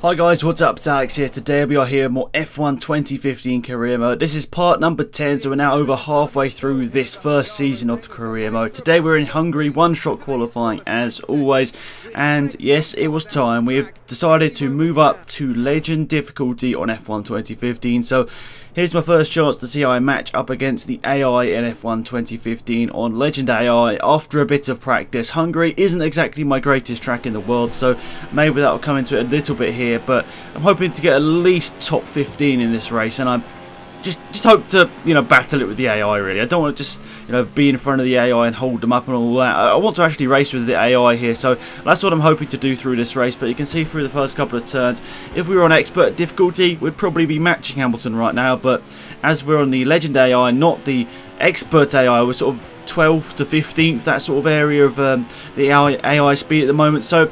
Hi guys, what's up? It's Alex here. Today we are here more F1 2015 career mode. This is part number 10, so we're now over halfway through this first season of career mode. Today we're in Hungary, one-shot qualifying as always. And yes, it was time. We have decided to move up to Legend difficulty on F1 2015. So here's my first chance to see how I match up against the AI in F1 2015 on Legend AI after a bit of practice. Hungary isn't exactly my greatest track in the world, so maybe that'll come into it a little bit here, but I'm hoping to get at least top 15 in this race, and I'm just hope to, battle it with the AI really. I don't want to just, be in front of the AI and hold them up and all that. I want to actually race with the AI here, so that's what I'm hoping to do through this race. But you can see through the first couple of turns, if we were on expert difficulty, we'd probably be matching Hamilton right now, but as we're on the Legend AI, not the expert AI, we're sort of 12th to 15th, that sort of area of the AI speed at the moment, so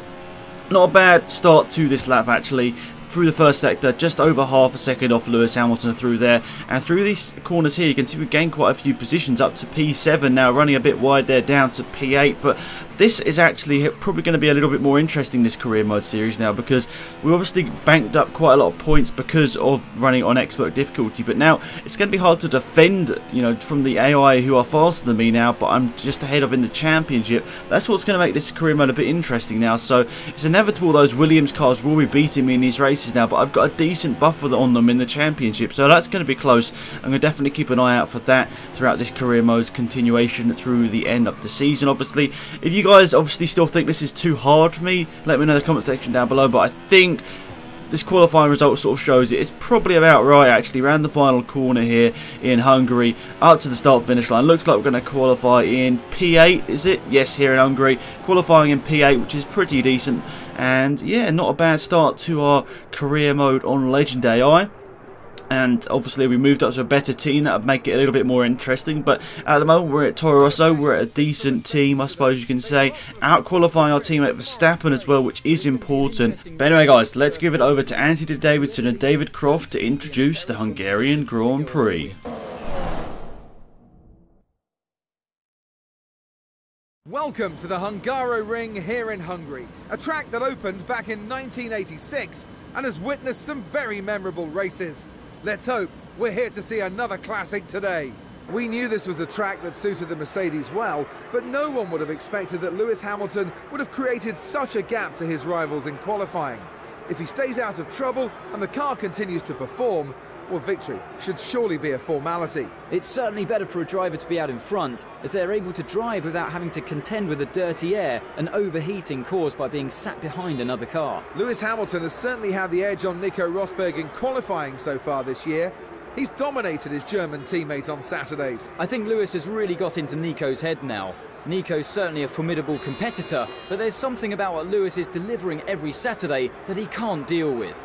not a bad start to this lap actually. Through the first sector, just over half a second off Lewis Hamilton through there, and through these corners here you can see we've gained quite a few positions up to P7 now, running a bit wide there down to P8, but this is actually probably going to be a little bit more interesting, this career mode series now, because we obviously banked up quite a lot of points because of running on expert difficulty, but now it's going to be hard to defend, from the AI who are faster than me now, but I'm just ahead of in the championship. That's what's going to make this career mode a bit interesting now, so it's inevitable those Williams cars will be beating me in these races now, but I've got a decent buffer on them in the championship, so that's going to be close. I'm going to definitely keep an eye out for that throughout this career mode's continuation through the end of the season. Obviously, if you guys obviously still think this is too hard for me, let me know in the comment section down below, but I think this qualifying result sort of shows it. It's probably about right actually, around the final corner here in Hungary, up to the start finish line. Looks like we're going to qualify in P8, is it? Yes, here in Hungary, qualifying in P8, which is pretty decent. And yeah, not a bad start to our career mode on Legend AI. And obviously we moved up to a better team, that would make it a little bit more interesting, but at the moment we're at Toro Rosso, we're at a decent team I suppose you can say, out qualifying our teammate Verstappen as well, which is important. But anyway guys, let's give it over to Anthony Davidson and David Croft to introduce the Hungarian Grand Prix. Welcome to the Hungaroring here in Hungary, a track that opened back in 1986 and has witnessed some very memorable races. Let's hope we're here to see another classic today. We knew this was a track that suited the Mercedes well, but no one would have expected that Lewis Hamilton would have created such a gap to his rivals in qualifying. If he stays out of trouble and the car continues to perform, well, victory should surely be a formality. It's certainly better for a driver to be out in front, as they're able to drive without having to contend with the dirty air and overheating caused by being sat behind another car. Lewis Hamilton has certainly had the edge on Nico Rosberg in qualifying so far this year. He's dominated his German teammate on Saturdays. I think Lewis has really got into Nico's head now. Nico's certainly a formidable competitor, but there's something about what Lewis is delivering every Saturday that he can't deal with.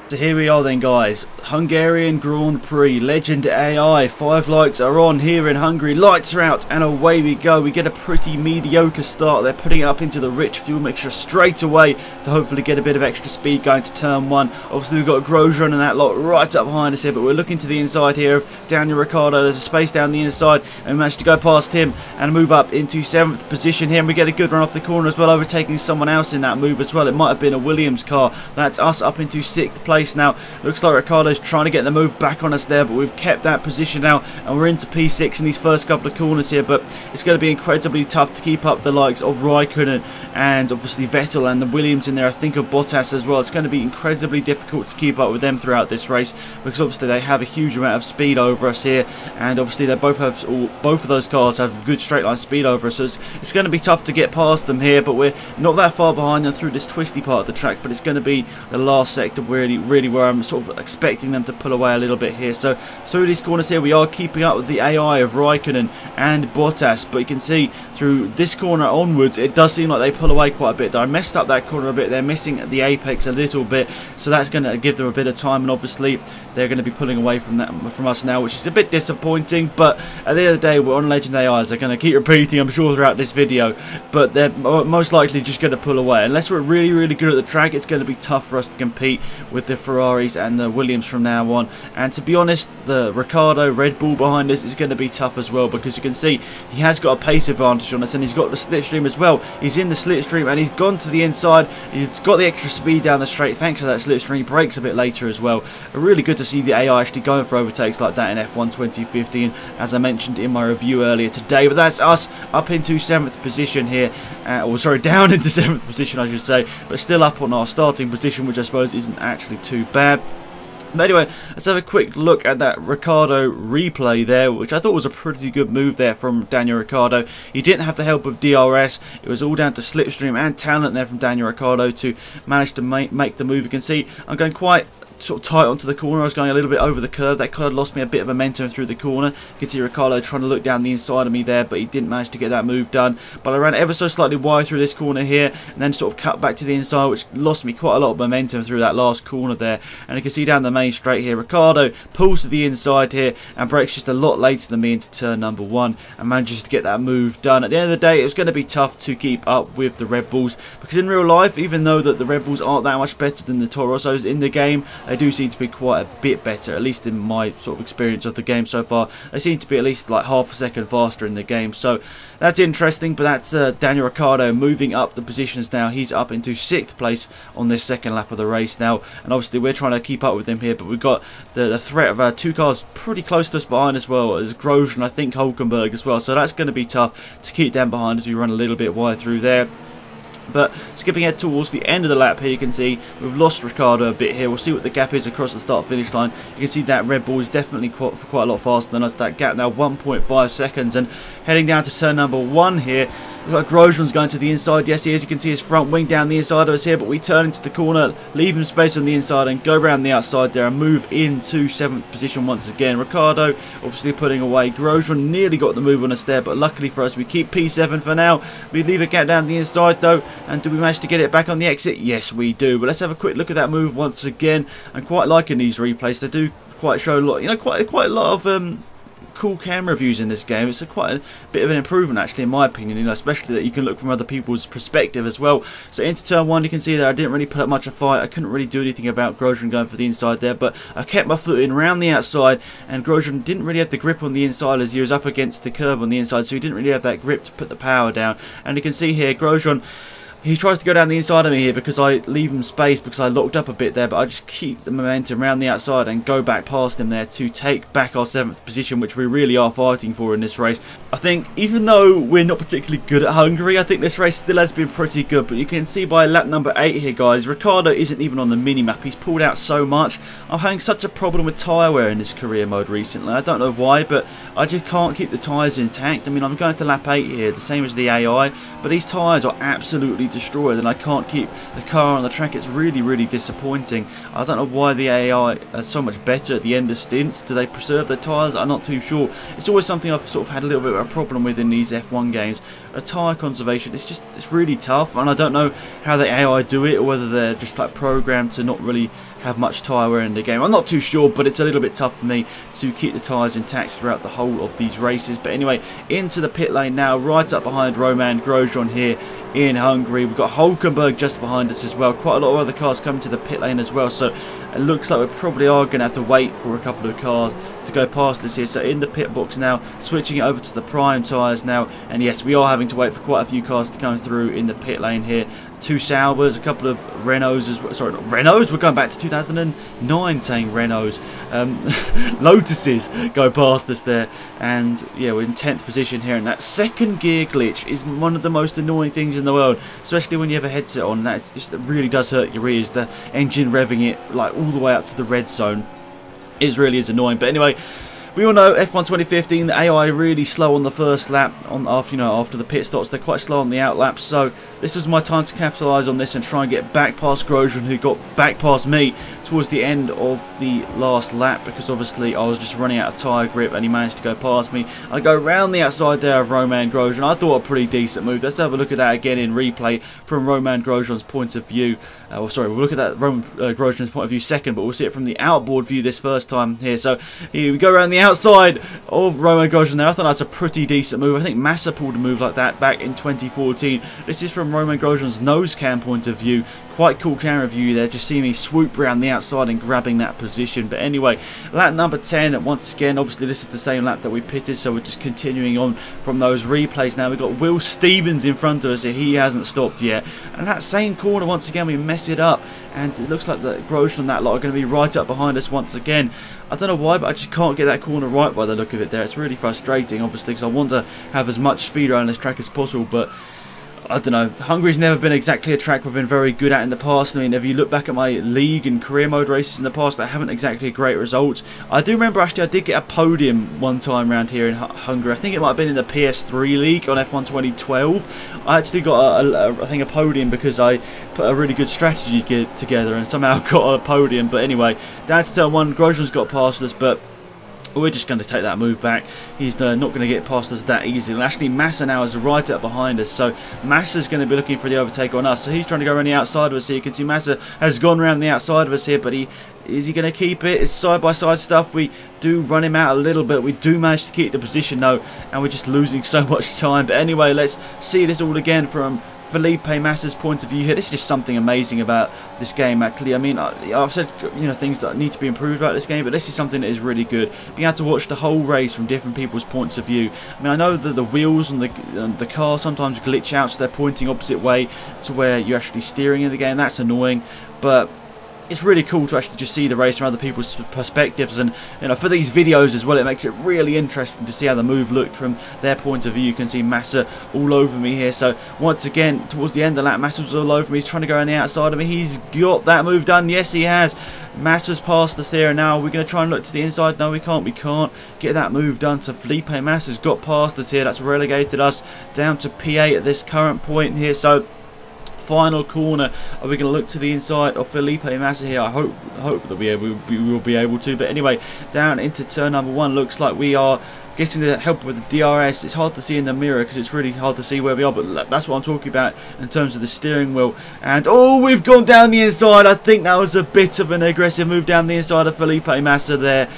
So here we are then guys, Hungarian Grand Prix, Legend AI, 5 lights are on here in Hungary, lights are out and away we go. We get a pretty mediocre start, they're putting it up into the rich fuel mixture straight away to hopefully get a bit of extra speed going to turn 1. Obviously we've got Grosjean and that lot right up behind us here, but we're looking to the inside here of Daniel Ricciardo. There's a space down the inside and we managed to go past him and move up into 7th position here, and we get a good run off the corner as well, overtaking someone else in that move as well. It might have been a Williams car. That's us up into 6th place now. Looks like Ricciardo's trying to get the move back on us there, but we've kept that position now and we're into P6 in these first couple of corners here, but it's going to be incredibly tough to keep up the likes of Raikkonen and obviously Vettel and the Williams in there. I think of Bottas as well. It's going to be incredibly difficult to keep up with them throughout this race, because obviously they have a huge amount of speed over us here, and obviously they both of those cars have good straight line speed over us, so it's going to be tough to get past them here, but we're not that far behind them through this twisty part of the track. But it's going to be the last sector really where I'm sort of expecting them to pull away a little bit here. So through these corners here we are keeping up with the AI of Raikkonen and Bottas, but you can see through this corner onwards it does seem like they pull away quite a bit. I messed up that corner a bit, they're missing the apex a little bit, so that's going to give them a bit of time, and obviously they're going to be pulling away from us now, which is a bit disappointing. But at the end of the day, we're on Legend AI, they're going to keep repeating I'm sure throughout this video, but they're most likely just going to pull away. Unless we're really good at the track, it's going to be tough for us to compete with the Ferraris and the Williams from now on. And to be honest, the Ricciardo Red Bull behind us is going to be tough as well, because you can see he has got a pace advantage on us, and he's got the slipstream as well. He's in the slipstream and he's gone to the inside. He's got the extra speed down the straight thanks to that slipstream. He brakes a bit later as well. Really good to see the AI actually going for overtakes like that in F1 2015, as I mentioned in my review earlier today. But that's us up into 7th position here, or sorry, down into 7th position I should say, but still up on our starting position, which I suppose isn't actually too bad. But anyway, let's have a quick look at that Ricciardo replay there, which I thought was a pretty good move there from Daniel Ricciardo. He didn't have the help of DRS. It was all down to slipstream and talent there from Daniel Ricciardo to manage to make the move. You can see I'm going quite sort of tight onto the corner. I was going a little bit over the curve. That kind of lost me a bit of momentum through the corner. You can see Ricciardo trying to look down the inside of me there, but he didn't manage to get that move done. But I ran ever so slightly wide through this corner here, and then sort of cut back to the inside, which lost me quite a lot of momentum through that last corner there. And you can see down the main straight here, Ricciardo pulls to the inside here and brakes just a lot later than me into turn number 1 and manages to get that move done. At the end of the day, it was going to be tough to keep up with the Red Bulls, because in real life, even though that the Red Bulls aren't that much better than the Toro Rossos in the game, they do seem to be quite a bit better, at least in my sort of experience of the game so far. They seem to be at least like half a second faster in the game, so that's interesting. But that's Daniel Ricciardo moving up the positions now. He's up into 6th place on this second lap of the race now, and obviously we're trying to keep up with him here, but we've got the threat of 2 cars pretty close to us behind as well, as Grosjean and I think Hulkenberg as well, so that's going to be tough to keep them behind as we run a little bit wide through there. But skipping ahead towards the end of the lap here, you can see we've lost Ricciardo a bit here. We'll see what the gap is across the start-finish line. You can see that Red Bull is definitely quite a lot faster than us. That gap now 1.5 seconds. And heading down to turn number 1 here, we've got Grosjean's going to the inside. Yes, he is. You can see his front wing down the inside of us here, but we turn into the corner, leave him space on the inside and go around the outside there and move into 7th position once again. Ricciardo obviously putting away. Grosjean nearly got the move on us there, but luckily for us, we keep P7 for now. We leave a gap down the inside though, and do we manage to get it back on the exit? Yes, we do. But let's have a quick look at that move once again. I'm quite liking these replays. They do quite show a lot, you know, quite a lot of cool camera views in this game. It's quite a bit of an improvement actually in my opinion, you know, especially that you can look from other people's perspective as well. So into turn 1 you can see that I didn't really put up much of a fight. I couldn't really do anything about Grosjean going for the inside there, but I kept my foot in around the outside, and Grosjean didn't really have the grip on the inside as he was up against the curb on the inside, so he didn't really have that grip to put the power down. And you can see here Grosjean, he tries to go down the inside of me here because I leave him space because I locked up a bit there, but I just keep the momentum around the outside and go back past him there to take back our 7th position, which we really are fighting for in this race. I think even though we're not particularly good at Hungary, I think this race still has been pretty good, but you can see by lap number 8 here guys, Ricciardo isn't even on the mini-map. He's pulled out so much. I'm having such a problem with tyre wear in this career mode recently. I don't know why, but I just can't keep the tyres intact. I mean, I'm going to lap 8 here, the same as the AI, but these tyres are absolutely destroyed and I can't keep the car on the track. It's really disappointing. I don't know why the AI are so much better at the end of stints. Do they preserve their tyres? I'm not too sure. It's always something I've sort of had a little bit of a problem with in these F1 games. Tyre conservation, it's really tough, and I don't know how the AI do it, or whether they're just like programmed to not really have much tyre wear in the game. I'm not too sure, but it's a little bit tough for me to keep the tyres intact throughout the whole of these races. But anyway, into the pit lane now, right up behind Roman Grosjean here in Hungary. We've got Hulkenberg just behind us as well. Quite a lot of other cars coming to the pit lane as well, so it looks like we probably are going to have to wait for a couple of cars to go past us here. So in the pit box now, switching it over to the prime tyres now, and yes, we are having to wait for quite a few cars to come through in the pit lane here. 2 Saubers, a couple of Renaults as well. Sorry, not Renaults, we're going back to 2009 saying Renaults. Lotuses go past us there, and yeah, we're in 10th position here, and that 2nd gear glitch is one of the most annoying things in the world, especially when you have a headset on. That really does hurt your ears. The engine revving it like all the way up to the red zone really is annoying. But anyway, we all know F1 2015, the AI really slow on the first lap, after the pit stops. They're quite slow on the out laps, so this was my time to capitalise on this and try and get back past Grosjean, who got back past me towards the end of the last lap, because obviously I was just running out of tyre grip and he managed to go past me. I go round the outside there of Roman Grosjean. I thought a pretty decent move. Let's have a look at that again in replay from Roman Grosjean's point of view. We'll look at that Roman Grosjean's point of view second, but we'll see it from the outboard view this first time here. So here we go around the outside of Roman Grosjean there. I thought that's a pretty decent move. I think Massa pulled a move like that back in 2014. This is from Roman Grosjean's nose cam point of view. Quite cool camera view there, just seeing me swoop around the outside and grabbing that position. But anyway, lap number 10, once again, obviously this is the same lap that we pitted, so we're just continuing on from those replays now. We've got Will Stevens in front of us here, he hasn't stopped yet. And that same corner, once again, we mess it up. And it looks like the Grosjean and that lot are going to be right up behind us once again. I don't know why, but I just can't get that corner right by the look of it there. It's really frustrating, obviously, because I want to have as much speed around this track as possible, but I don't know. Hungary's never been exactly a track we've been very good at in the past. I mean, if you look back at my league and career mode races in the past, they haven't exactly a great result. I do remember, actually, I did get a podium one time around here in Hungary. I think it might have been in the PS3 league on F1 2012. I actually got, I think, a podium because I put a really good strategy together and somehow got a podium. But anyway, down to turn 1, Grosjean's got past us, but we're just going to take that move back. He's not going to get past us that easily. And actually, Massa now is right up behind us. So Massa's going to be looking for the overtake on us. So he's trying to go around the outside of us here. You can see Massa has gone around the outside of us here. But is he going to keep it? It's side-by-side stuff. We do run him out a little bit. We do manage to keep the position, though. And we're just losing so much time. But anyway, let's see this all again from Felipe Massa's point of view here. This is just something amazing about this game, actually. I mean, I've said, you know, things that need to be improved about this game, but this is something that is really good. Being able to watch the whole race from different people's points of view. I mean, I know that the wheels on the car sometimes glitch out, so they're pointing opposite way to where you're actually steering in the game. That's annoying, but it's really cool to actually just see the race from other people's perspectives, and you know, for these videos as well, it makes it really interesting to see how the move looked from their point of view. You can see Massa all over me here. So once again, towards the end of the lap, Massa's all over me. He's trying to go on the outside of me. He's got that move done. Yes, he has. Massa's passed us there, and now we're going to try and look to the inside. No, we can't. We can't get that move done. So Felipe Massa's got past us here. That's relegated us down to P8 at this current point here. So final corner, are we going to look to the inside of Felipe Massa here? I hope that we will be able to. But anyway, down into turn number 1, looks like we are getting the help with the DRS. It's hard to see in the mirror because it's really hard to see where we are, but that's what I'm talking about in terms of the steering wheel. And oh, we've gone down the inside. I think that was a bit of an aggressive move down the inside of Felipe Massa there.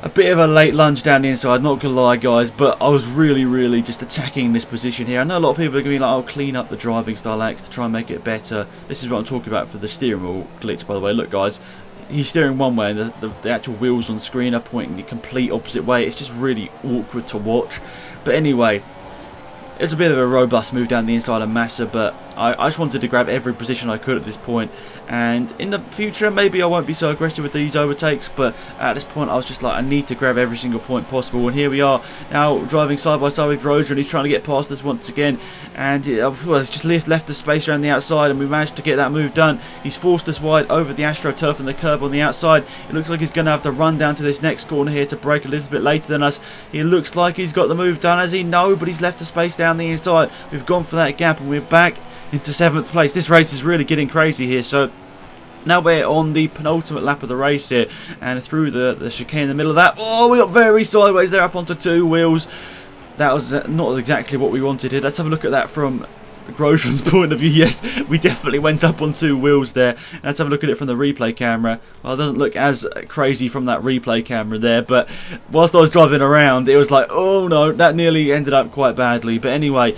A bit of a late lunge down the inside, not gonna lie, guys, but I was really just attacking this position here. I know a lot of people are gonna be like, "Oh, clean up the driving style, Alex, to try and make it better." This is what I'm talking about for the steering wheel glitch, by the way. Look, guys, he's steering one way, and the actual wheels on screen are pointing the complete opposite way. It's just really awkward to watch. But anyway, it's a bit of a robust move down the inside of Massa, but I just wanted to grab every position I could at this point. And in the future, maybe I won't be so aggressive with these overtakes, but at this point I was just like, I need to grab every single point possible. And here we are now driving side by side with Grosjean, and he's trying to get past us once again, and it's just left the space around the outside, and we managed to get that move done. He's forced us wide over the AstroTurf and the curb on the outside. It looks like he's going to have to run down to this next corner here to brake a little bit later than us. It looks like he's got the move done, has he? No, but he's left the space down the inside. We've gone for that gap, and we're back into 7th place. This race is really getting crazy here. So now we're on the penultimate lap of the race here, and through the chicane in the middle of that, oh, we got very sideways there, up onto 2 wheels. That was not exactly what we wanted here. Let's have a look at that from Grosjean's point of view. Yes, we definitely went up on 2 wheels there. Let's have a look at it from the replay camera. Well, it doesn't look as crazy from that replay camera there, but whilst I was driving around, it was like, oh no, that nearly ended up quite badly. But anyway,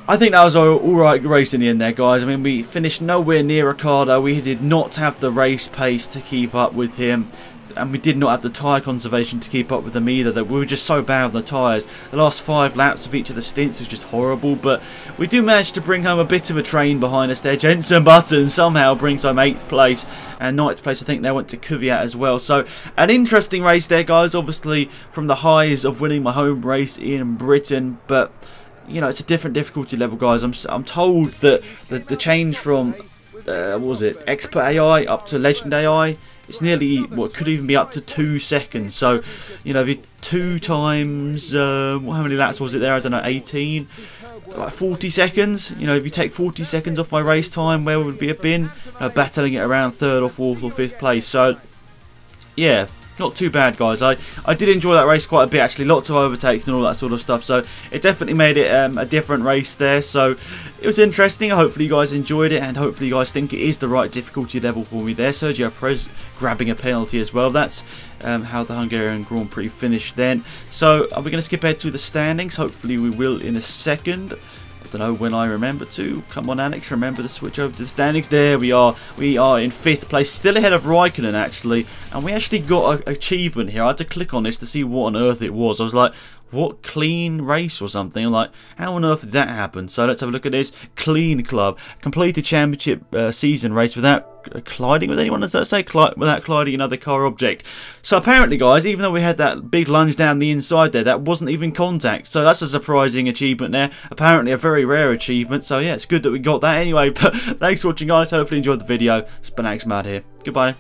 I think that was an alright race in the end there, guys. I mean, we finished nowhere near Ricardo. We did not have the race pace to keep up with him, and we did not have the tyre conservation to keep up with them either. That we were just so bad on the tyres. The last 5 laps of each of the stints was just horrible, but we do manage to bring home a bit of a train behind us there. Jenson Button somehow brings home 8th place, and 9th place I think they went to Kvyat as well. So an interesting race there, guys. Obviously from the highs of winning my home race in Britain, but you know, it's a different difficulty level, guys. I'm told that the change from what was it, Expert AI up to Legend AI, it's nearly, what could even be up to 2 seconds. So, you know, if you 2 times, how many laps was it there? I don't know, 18, like 40 seconds. You know, if you take 40 seconds off my race time, where would we have been? Battling it around 3rd or 4th or 5th place. So, yeah. Not too bad, guys. I did enjoy that race quite a bit, actually. Lots of overtakes and all that sort of stuff. So it definitely made it a different race there. So it was interesting. Hopefully you guys enjoyed it, and hopefully you guys think it is the right difficulty level for me there. Sergio Perez grabbing a penalty as well. That's how the Hungarian Grand Prix finished then. So are we going to skip ahead to the standings? Hopefully we will in a second. I don't know when I remember to. Come on, Alex, remember to switch over to the standings. There we are. We are in 5th place, still ahead of Raikkonen, actually. And we actually got an achievement here. I had to click on this to see what on earth it was. I was like, what, clean race or something? I'm like, how on earth did that happen? So let's have a look at this. Clean club. Complete the championship season race without colliding with anyone, does that say? Without colliding another car object. So apparently, guys, even though we had that big lunge down the inside there, that wasn't even contact. So that's a surprising achievement there. Apparently a very rare achievement. So yeah, it's good that we got that anyway. But thanks for watching, guys. Hopefully you enjoyed the video. It's been Alex Mad here. Goodbye.